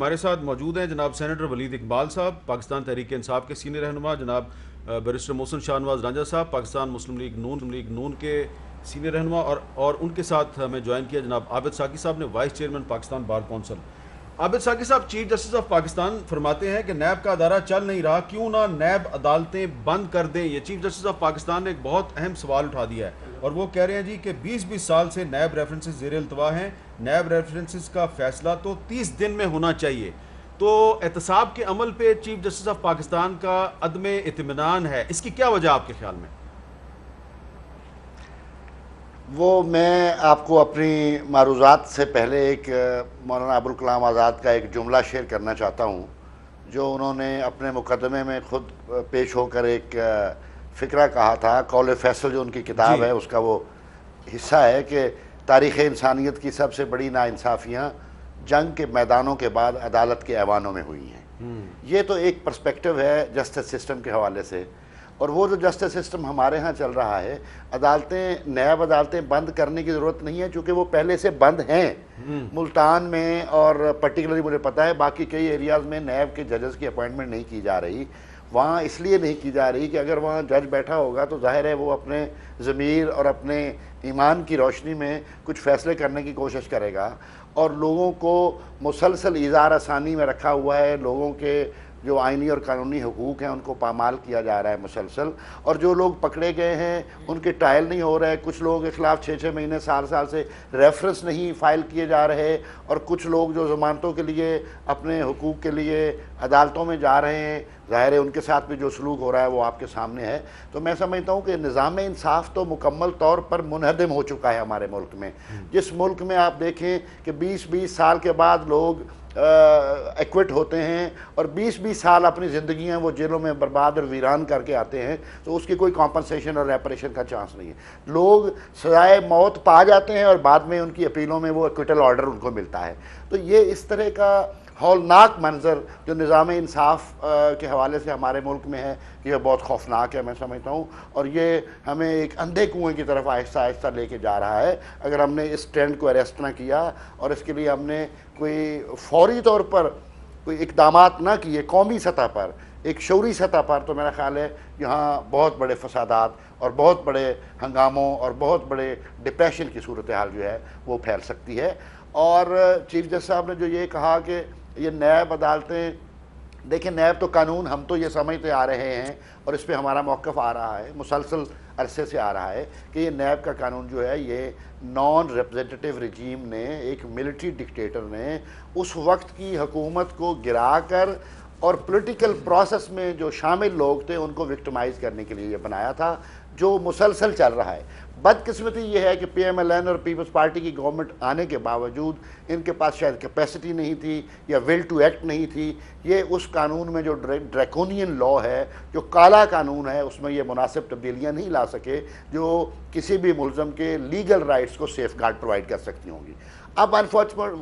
ہمارے ساتھ موجود ہیں جناب سینیٹر ولید اقبال صاحب، پاکستان تحریک انصاف کے سینئر رہنما، جناب بیرسٹر محسن شاہ نواز رانجھا صاحب، پاکستان مسلم لیگ نون کے سینئر رہنما، اور ان کے ساتھ ہمیں جوائن کیا جناب عابد ساقی صاحب نے، vice chairman Pakistan bar council. Abid Saqi صاحب، چیف جسٹس آف پاکستان فرماتے ہیں کہ نیب کا ادارہ چل نہیں رہا، کیوں نہ نیب عدالتیں بند کر دیں۔ یہ چیف جسٹس آف پاکستان نے ایک بہت اہم سوال اٹھا دیا ہے، اور وہ کہہ رہے ہیں جی کہ 20 سال سے نیب ریفرنسز زیر التوا ہیں، نیب ریفرنسز کا فیصلہ تو 30 دن میں ہونا چاہیے۔ تو احتساب کے عمل پہ چیف جسٹس آف پاکستان کا عدم اطمینان ہے، اس کی کیا وجہ آپ کے خیال میں؟ وہ میں آپ کو اپنی معروضات سے پہلے ایک مولانا ابوالکلام آزاد کا ایک جملہ شیئر کرنا چاہتا ہوں، جو انہوں نے اپنے مقدمے میں خود پیش ہو کر ایک فقرہ کہا تھا۔ قول فیصل جو ان کی کتاب ہے اس کا وہ حصہ ہے کہ تاریخ انسانیت کی سب سے بڑی ناانصافیاں جنگ کے میدانوں کے بعد عدالت کے ایوانوں میں ہوئی ہیں۔ یہ تو ایک پرسپیکٹو ہے جسٹس سسٹم کے حوالے سے، اور وہ جو جسٹس سسٹم ہمارے ہاں چل رہا ہے، نیب عدالتیں بند کرنے کی ضرورت نہیں ہے، چونکہ وہ پہلے سے بند ہیں۔ ملتان میں اور پرٹیکولرلی مجھے پتا ہے باقی کئی ایریاز میں نیب کے ججز کی اپوائنٹمنٹ نہیں کی جا رہی۔ وہاں اس لیے نہیں کی جا رہی کہ اگر وہاں جج بیٹھا ہوگا تو ظاہر ہے وہ اپنے ضمیر اور اپنے ایمان کی روشنی میں کچھ فیصلے کرنے کی کوشش کرے گا، اور لوگوں کو مسلسل ایذار آسانی میں رکھا ہوا ہے، لوگوں کے جو آئینی اور قانونی حقوق ہیں ان کو پامال کیا جا رہا ہے مسلسل، اور جو لوگ پکڑے گئے ہیں ان کے ٹرائل نہیں ہو رہے، کچھ لوگوں کے خلاف 6 مہینے سال سے ریفرنس نہیں فائل کیے جا رہے، اور کچھ لوگ جو ضمانتوں کے لیے اپنے حقوق کے لیے عدالتوں میں جا رہے ہیں، ظاہر ہے ان کے ساتھ بھی جو سلوک ہو رہا ہے وہ آپ کے سامنے ہے۔ تو میں سمجھتا ہوں کہ نظام انصاف تو مکمل طور پر منہدم ہو چکا ہے ہمارے ملک میں۔ جس ملک میں آپ دیکھیں کہ 20 سال کے بعد لوگ ایکوٹ ہوتے ہیں اور 20 سال اپنی زندگیاں وہ جیلوں میں برباد اور ویران کر کے آتے ہیں، تو اس کی کوئی کمپنسیشن اور ریپریشن کا چانس نہیں ہے۔ لوگ سزائے موت پا جاتے ہیں اور بعد میں ان کی اپیلوں میں وہ ایکوٹل آرڈر ان کو ملتا ہے۔ تو یہ اس طرح کا ہولناک منظر جو نظام انصاف کے حوالے سے ہمارے ملک میں ہے، یہ بہت خوفناک ہے میں سمجھتا ہوں، اور یہ ہمیں ایک اندھے کنویں کی طرف آہستہ آہستہ لے کے جا رہا ہے۔ اگر ہم نے اس ٹرینڈ کو اریسٹ نہ کیا اور اس کے لیے ہم نے کوئی فوری طور پر کوئی اقدامات نہ کیے قومی سطح پر، ایک شعوری سطح پر، تو میرا خیال ہے یہاں بہت بڑے فسادات اور بہت بڑے ہنگاموں اور بہت بڑے ڈپریشن کی صورتحال جو ہے وہ پھیل سکتی ہے۔ اور چیف جسٹس صاحب نے جو یہ کہا کہ یہ نیب عدالتیں، دیکھیں نیب تو قانون ہم تو یہ سمجھتے آ رہے ہیں اور اس پہ ہمارا موقف آ رہا ہے، مسلسل عرصے سے آ رہا ہے کہ یہ نیب کا قانون جو ہے یہ نان ریپریزنٹیٹیو رجیم نے، ایک ملٹری ڈکٹیٹر نے اس وقت کی حکومت کو گرا کر اور پولیٹیکل پروسیس میں جو شامل لوگ تھے ان کو وکٹمائز کرنے کے لیے یہ بنایا تھا، جو مسلسل چل رہا ہے۔ بدقسمتی یہ ہے کہ پی ایم ایل این اور پیپلز پارٹی کی گورنمنٹ آنے کے باوجود ان کے پاس شاید کیپیسٹی نہیں تھی یا ول ٹو ایکٹ نہیں تھی۔ یہ اس قانون میں جو ڈریکونین لا ہے، جو کالا قانون ہے، اس میں یہ مناسب تبدیلیاں نہیں لا سکے جو کسی بھی ملزم کے لیگل رائٹس کو سیف گارڈ پرووائڈ کر سکتی ہوں گی۔ اب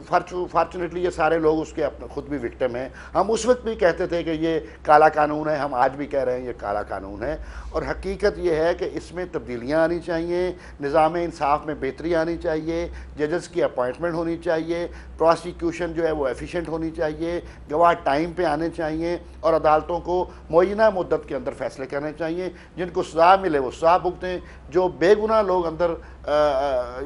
فارچونیٹلی یہ سارے لوگ اس کے اپنے خود بھی وکٹم ہیں۔ ہم اس وقت بھی کہتے تھے کہ یہ کالا قانون ہے، ہم آج بھی کہہ رہے ہیں یہ کالا قانون ہے، اور حقیقت یہ ہے کہ اس میں تبدیلیاں آنی چاہیے، نظام انصاف میں بہتری آنی چاہیے، ججز کی اپوائنٹمنٹ ہونی چاہیے، پروسیکیوشن جو ہے وہ ایفیشینٹ ہونی چاہیے، گواہ ٹائم پہ آنے چاہیے، اور عدالتوں کو معینہ مدت کے اندر فیصلے کرنے چاہیے۔ جن کو سزا ملے وہ سزا بھگتیں، جو بے گناہ لوگ اندر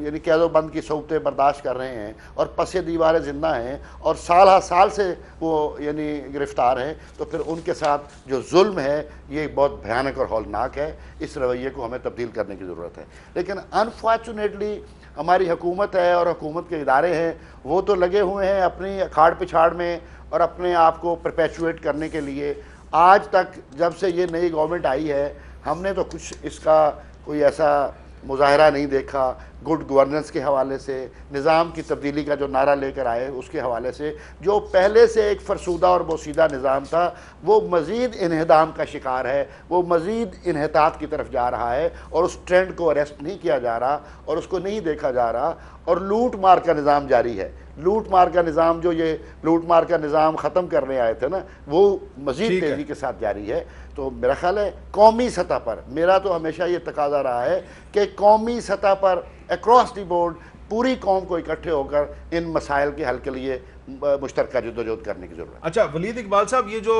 یعنی قید و بند کی صعوبتیں برداشت کر رہے ہیں اور پس دیوار زندہ ہیں اور سال سے وہ یعنی گرفتار ہیں، تو پھر ان کے ساتھ جو ظلم ہے یہ بہت بھیانک اور ہولناک ہے۔ اس رویے کو ہمیں تبدیل کرنے کی ضرورت ہے۔ لیکن انفارچونیٹلی ہماری حکومت ہے اور حکومت کے ادارے ہیں، وہ تو لگے ہوئے ہیں اپنی اکھاڑ پچھاڑ میں اور اپنے آپ کو پرپیچویٹ کرنے کے لیے۔ آج تک جب سے یہ نئی گورنمنٹ آئی ہے ہم نے تو کچھ اس کا کوئی ایسا مظاہرہ نہیں دیکھا۔ گڈ گورننس کے حوالے سے، نظام کی تبدیلی کا جو نعرہ لے کر آئے اس کے حوالے سے، جو پہلے سے ایک فرسودہ اور بوسیدہ نظام تھا وہ مزید انہدام کا شکار ہے، وہ مزید انحطاط کی طرف جا رہا ہے، اور اس ٹرینڈ کو اریسٹ نہیں کیا جا رہا اور اس کو نہیں دیکھا جا رہا، اور لوٹ مار کا نظام جاری ہے۔ لوٹ مار کا نظام جو یہ لوٹ مار کا نظام ختم کرنے آئے تھے نا، وہ مزید تیزی کے ساتھ جاری ہے۔ تو میرا خیال ہے قومی سطح پر میرا تو ہمیشہ یہ تقاضا رہا ہے کہ قومی سطح پر اکراس دی بورڈ پوری قوم کو اکٹھے ہو کر ان مسائل کے حل کے لیے مشترکہ جدوجہد کرنے کی ضرورت ہے۔ اچھا ولید اقبال صاحب، یہ جو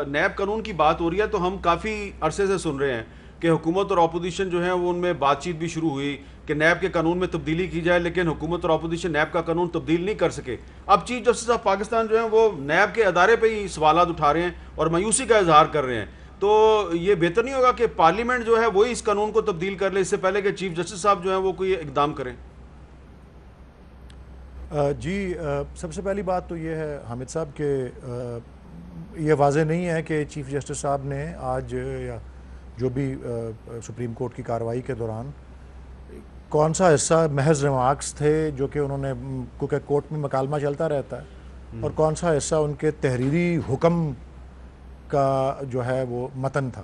نیب قانون کی بات ہو رہی ہے تو ہم کافی عرصے سے سن رہے ہیں کہ حکومت اور اپوزیشن جو ہیں وہ ان میں بات چیت بھی شروع ہوئی کہ نیب کے قانون میں تبدیلی کی جائے، لیکن حکومت اور اپوزیشن نیب کا قانون تبدیل نہیں کر سکے۔ اب چیف جسٹس آف پاکستان جو ہیں وہ نیب کے ادارے پہ ہی سوالات اٹھا رہے ہیں اور مایوسی کا اظہار کر رہے ہیں، تو یہ بہتر نہیں ہوگا کہ پارلیمنٹ جو ہے وہی اس قانون کو تبدیل کر لے اس سے پہلے کہ چیف جسٹس صاحب جو ہیں وہ کوئی اقدام کریں؟ جی، سب سے پہلی بات تو یہ ہے حامد صاحب کہ یہ واضح نہیں ہے کہ چیف جسٹس صاحب نے آج یا جو بھی سپریم کورٹ کی کارروائی کے دوران کون سا حصہ محض ریمارکس تھے جو کہ انہوں نے، کیونکہ کورٹ میں مکالمہ چلتا رہتا ہے، اور کون سا حصہ ان کے تحریری حکم کا جو ہے وہ متن تھا۔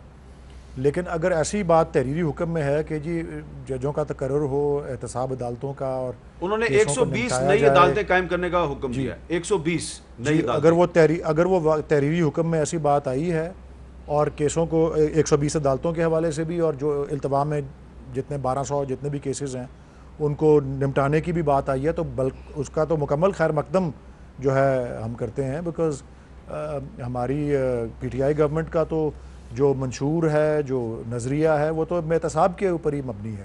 لیکن اگر ایسی بات تحریری حکم میں ہے کہ جی ججوں کا تقرر ہو، احتساب عدالتوں کا، اور انہوں نے 120 نئی عدالتیں قائم کرنے کا حکم دیا ہے، 120 نئی عدالتیں۔ اگر وہ تحریری حکم میں ایسی بات آئی ہے اور کیسوں کو 120 عدالتوں کے حوالے سے بھی، اور جو التوا میں جتنے 1200 جتنے بھی کیسز ہیں ان کو نمٹانے کی بھی بات آئی ہے، تو اس کا تو مکمل خیر مقدم جو ہے ہم کرتے ہیں، بیکاز ہماری پی ٹی آئی گورنمنٹ کا تو جو منشور ہے، جو نظریہ ہے، وہ تو احتساب کے اوپر ہی مبنی ہے۔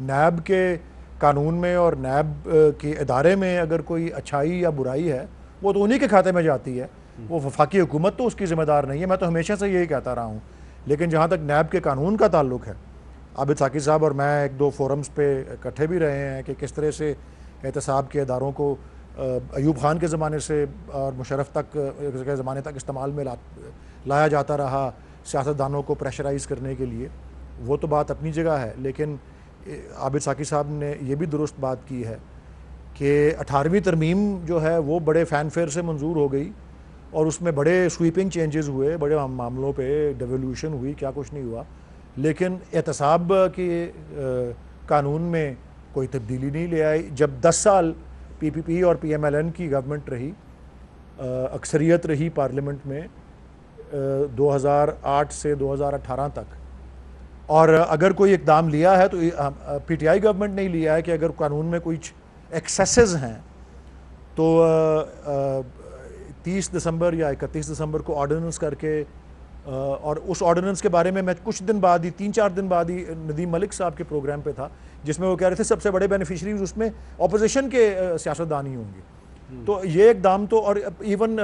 نیب کے قانون میں اور نیب کے ادارے میں اگر کوئی اچھائی یا برائی ہے وہ تو انہی کے کھاتے میں جاتی ہے، وہ وفاقی حکومت تو اس کی ذمہ دار نہیں ہے، میں تو ہمیشہ سے یہی کہتا رہا ہوں۔ لیکن جہاں تک نیب کے قانون کا تعلق ہے، عابد ثاقب صاحب اور میں ایک دو فورمز پہ اکٹھے بھی رہے ہیں کہ کس طرح سے احتساب کے اداروں کو ایوب خان کے زمانے سے اور مشرف تک کے زمانے تک استعمال میں لایا جاتا رہا سیاستدانوں کو پریشرائز کرنے کے لیے، وہ تو بات اپنی جگہ ہے۔ لیکن عابد ثاقب صاحب نے یہ بھی درست بات کی ہے کہ 18ویں ترمیم جو ہے وہ بڑے فین فیئر سے منظور ہو گئی، اور اس میں بڑے سویپنگ چینجز ہوئے، بڑے معاملوں پہ ڈیولیوشن ہوئی، کیا کچھ نہیں ہوا، لیکن احتساب کے قانون میں کوئی تبدیلی نہیں لے آئی۔ جب 10 سال پی پی پی اور پی ایم ایل این کی گورنمنٹ رہی، اکثریت رہی پارلیمنٹ میں 2008 سے 2018 تک، اور اگر کوئی اقدام لیا ہے تو پی ٹی آئی گورنمنٹ نے ہی لیا ہے کہ اگر قانون میں کوئی ایکسیسز ہیں تو 30 دسمبر یا 31 دسمبر کو آرڈیننس کر کے، اور اس آرڈیننس کے بارے میں کچھ دن بعد ہی 3-4 دن بعد ہی ندیم ملک صاحب کے پروگرام پہ تھا، جس میں وہ کہہ رہے تھے سب سے بڑے بینیفیشریز اس میں اپوزیشن کے سیاستدان ہی ہوں گے۔ تو یہ اقدام تو، اور ایون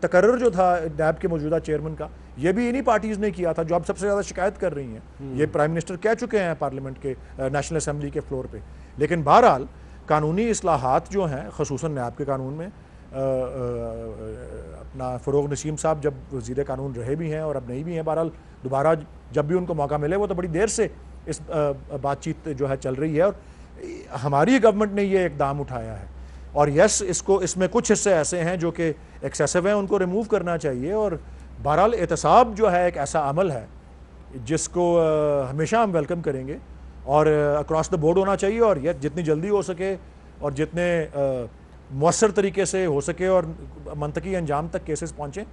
تقرر جو تھا نیب کے موجودہ چیئرمین کا، یہ بھی انہی پارٹیز نے کیا تھا جو اب سب سے زیادہ شکایت کر رہی ہیں، یہ پرائم منسٹر کہہ چکے ہیں پارلیمنٹ کے نیشنل اسمبلی کے فلور پہ۔ لیکن بہرحال قانونی اصلاحات جو ہیں، خصوصاً نیب کے قانون میں، اپنا فروغ نسیم صاحب جب وزیر قانون رہے بھی ہیں اور اب نہیں بھی ہیں، بہرحال دوبارہ جب بھی ان کو موقع ملے، وہ تو بڑی دیر سے اس بات چیت جو ہے چل رہی ہے، اور ہماری گورنمنٹ نے یہ اقدام اٹھایا ہے۔ اور یس، اس میں کچھ حصے ایسے ہیں جو کہ ایکسیسو ہیں، ان کو ریموو کرنا چاہیے۔ اور بہرحال احتساب جو ہے ایک ایسا عمل ہے جس کو ہمیشہ ہم ویلکم کریں گے، اور اکراس دا بورڈ ہونا چاہیے، اور یہ جتنی جلدی ہو سکے اور جتنے مؤثر طریقے سے ہو سکے اور منطقی انجام تک کیسز پہنچیں۔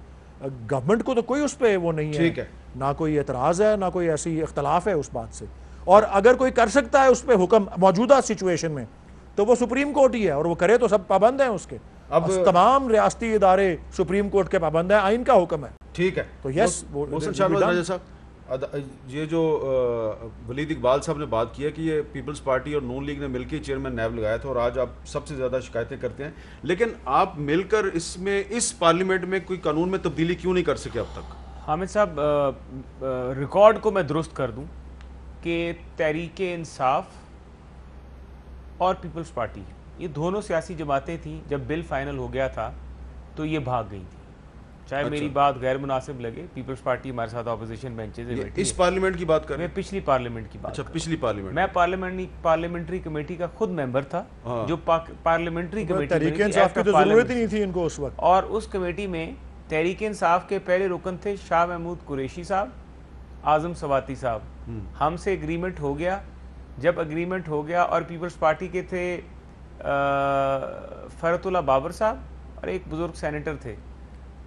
گورنمنٹ کو تو کوئی اس پہ وہ نہیں ہے، نہ کوئی اعتراض ہے، نہ کوئی ایسی اختلاف ہے اس بات سے، اور اگر کوئی کر سکتا ہے اس پہ حکم موجودہ سچویشن میں تو وہ سپریم کورٹ ہی ہے، اور وہ کرے تو سب پابند ہیں اس کے۔ اب تمام ریاستی ادارے سپریم کورٹ کے پابند ہیں، آئین کا حکم ہے۔ ٹھیک ہے، تو یس، محسن شاہنواز راجہ صاحب، یہ جو ولید اقبال صاحب نے بات کی ہے کہ یہ پیپلز پارٹی اور نون لیگ نے مل کے چیئرمین نیب لگایا تھا، اور آج آپ سب سے زیادہ شکایتیں کرتے ہیں، لیکن آپ مل کر اس پارلیمنٹ میں کوئی قانون میں تبدیلی کیوں نہیں کر سکے اب تک؟ حامد صاحب، ریکارڈ کو میں درست کر دوں کہ تحریک انصاف اور پیپلز پارٹی، یہ دونوں سیاسی جماعتیں تھیں، جب بل فائنل ہو گیا تھا تو یہ بھاگ گئی تھی، چاہے میری بات غیر مناسب لگے۔ پیپلز پارٹی ہمارے ساتھ اپوزیشن بینچز میں بیٹھی ہے۔ اس پارلیمنٹ کی بات کر رہے ہیں؟ میں پچھلی پارلیمنٹ کی بات، اچھا پچھلی پارلیمنٹ، میں پارلیمنٹری کمیٹی کا خود ممبر تھا، جو پارلیمنٹری کمیٹی تحریک انصاف کی تو ضرورت ہی نہیں تھی ان کو اس وقت، اور اس کمیٹی میں تحریک انصاف کے پہلے رکن تھے شاہ محمود قریشی صاحب، اعظم سواتی صاحب۔ ہم سے اگریمنٹ ہو گیا، جب اگریمنٹ ہو گیا، اور پیپلز پارٹی کے تھے فرت اللہ بابر صاحب اور ایک بزرگ سینیٹر تھے،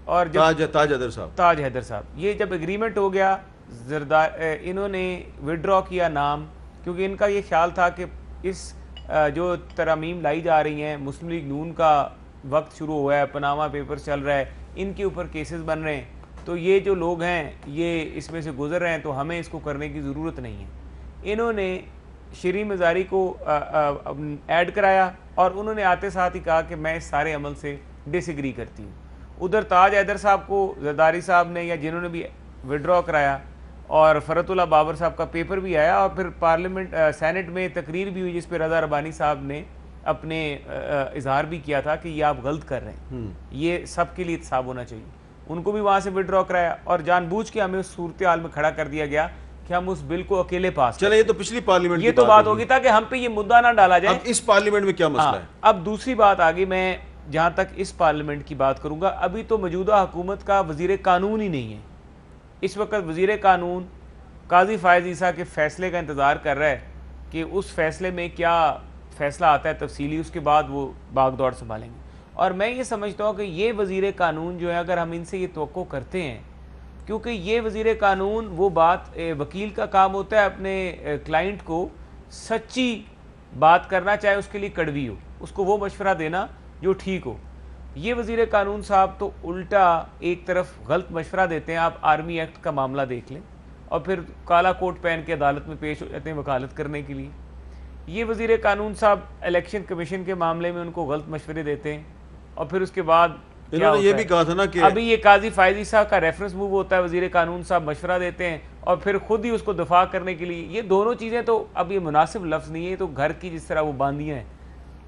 اور تاج حیدر صاحب، تاج حیدر صاحب، یہ جب اگریمنٹ ہو گیا، انہوں نے وڈرا کیا نام، کیونکہ ان کا یہ خیال تھا کہ اس جو ترامیم لائی جا رہی ہیں مسلم لیگ نون کا وقت شروع ہوا ہے, پاناما پیپر چل رہا ہے, ان کے اوپر کیسز بن رہے ہیں, تو یہ جو لوگ ہیں یہ اس میں سے گزر رہے ہیں, تو ہمیں اس کو کرنے کی ضرورت نہیں ہے. انہوں نے شیریں مزاری کو ایڈ کرایا اور انہوں نے آتے ساتھ ہی کہا کہ میں اس سارے عمل سے ڈس ایگری کرتی ہوں. ادھر تاج حیدر صاحب کو زرداری صاحب نے یا جنہوں نے بھی وڈرا کرایا, اور فرت اللہ بابر صاحب کا پیپر بھی آیا, اور پھر پارلیمنٹ سینٹ میں تقریر بھی ہوئی جس پہ رضا ربانی صاحب نے اپنے اظہار بھی کیا تھا کہ یہ آپ غلط کر رہے ہیں, یہ سب کے لیے احتساب ہونا چاہیے. ان کو بھی وہاں سے وڈرا کرایا, اور جان بوجھ کے ہمیں اس صورتحال میں کھڑا کر دیا گیا کہ ہم اس بل کو اکیلے پاس چلیں. یہ تو پچھلی پارلیمنٹ یہ تو بات ہوگی تاکہ ہم پہ یہ مدعا نہ ڈالا جائے. اب اس پارلیمنٹ میں کیا مسئلہ ہے؟ اب دوسری بات آگے, میں جہاں تک اس پارلیمنٹ کی بات کروں گا, ابھی تو موجودہ حکومت کا وزیر قانون ہی نہیں ہے. اس وقت وزیر قانون قاضی فائز عیسیٰ کے فیصلے کا انتظار کر رہا ہے کہ اس فیصلے میں کیا فیصلہ آتا ہے تفصیلی, اس کے بعد وہ باغ دوڑ سنبھالیں گے. اور میں یہ سمجھتا ہوں کہ یہ وزیر قانون جو ہے, اگر ہم ان سے یہ توقع کرتے ہیں, کیونکہ یہ وزیر قانون وہ بات, وکیل کا کام ہوتا ہے اپنے کلائنٹ کو سچی بات کرنا, چاہے اس کے لیے کڑوی ہو, اس کو وہ مشورہ دینا جو ٹھیک ہو. یہ وزیر قانون صاحب تو الٹا ایک طرف غلط مشورہ دیتے ہیں. آپ آرمی ایکٹ کا معاملہ دیکھ لیں, اور پھر کالا کوٹ پہن کے عدالت میں پیش ہو جاتے ہیں وکالت کرنے کے لیے. یہ وزیر قانون صاحب الیکشن کمیشن کے معاملے میں ان کو غلط مشورے دیتے ہیں, اور پھر اس کے بعد انہوں نے یہ بھی کہا تھا نا کہ ابھی یہ قاضی فائز عیسیٰ کا ریفرنس موو ہوتا ہے, وزیر قانون صاحب مشورہ دیتے ہیں اور پھر خود ہی اس کو دفاع کرنے کے لیے. یہ دونوں چیزیں تو اب یہ مناسب لفظ نہیں ہے, تو گھر کی جس طرح وہ باندیاں ہیں.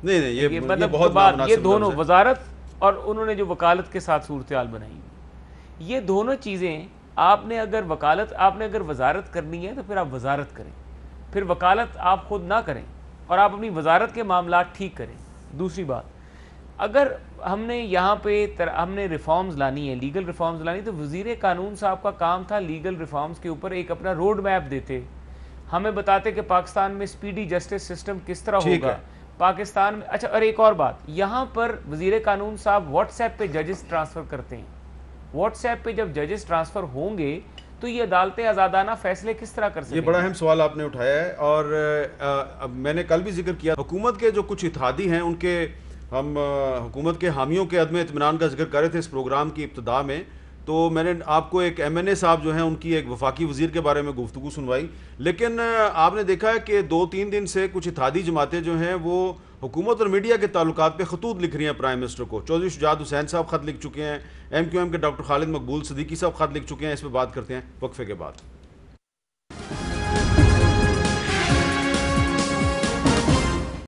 نہیں یہ مطلب بہت بات, یہ دونوں وزارت اور انہوں نے جو وکالت کے ساتھ صورتحال بنائی, یہ دونوں چیزیں آپ نے اگر وکالت, آپ نے اگر وزارت کرنی ہے تو پھر آپ وزارت کریں, پھر وکالت آپ خود نہ کریں, اور آپ اپنی وزارت کے معاملات ٹھیک کریں. دوسری بات, اگر ہم نے یہاں پہ ہم نے ریفارمز لانی ہے, لیگل ریفارمز لانی, تو وزیر قانون صاحب کا کام تھا لیگل ریفارمز کے اوپر ایک اپنا روڈ میپ دیتے, ہمیں بتاتے کہ پاکستان میں سپیڈی جسٹس سسٹم کس طرح ہوگا پاکستان میں. اچھا, اور ایک اور بات, یہاں پر وزیر قانون صاحب واٹس ایپ پہ ججز ٹرانسفر کرتے ہیں. واٹس ایپ پہ جب ججز ٹرانسفر ہوں گے تو یہ عدالتیں آزادانہ فیصلے کس طرح کر سکیں؟ یہ بڑا اہم سوال آپ نے اٹھایا ہے, اور میں نے کل بھی ذکر کیا, حکومت کے جو کچھ اتحادی ہیں ان کے, ہم حکومت کے حامیوں کے عدم اطمینان کا ذکر کر رہے تھے اس پروگرام کی ابتدا میں, تو میں نے آپ کو ایک ایم این اے صاحب جو ہیں ان کی ایک وفاقی وزیر کے بارے میں گفتگو سنوائی, لیکن آپ نے دیکھا ہے کہ 2-3 دن سے کچھ اتحادی جماعتیں جو ہیں وہ حکومت اور میڈیا کے تعلقات پہ خطوط لکھ رہی ہیں پرائم منسٹر کو. چودھری شجاعت حسین صاحب خط لکھ چکے ہیں, ایم کیو ایم کے ڈاکٹر خالد مقبول صدیقی صاحب خط لکھ چکے ہیں. اس پہ بات کرتے ہیں وقفے کے بعد.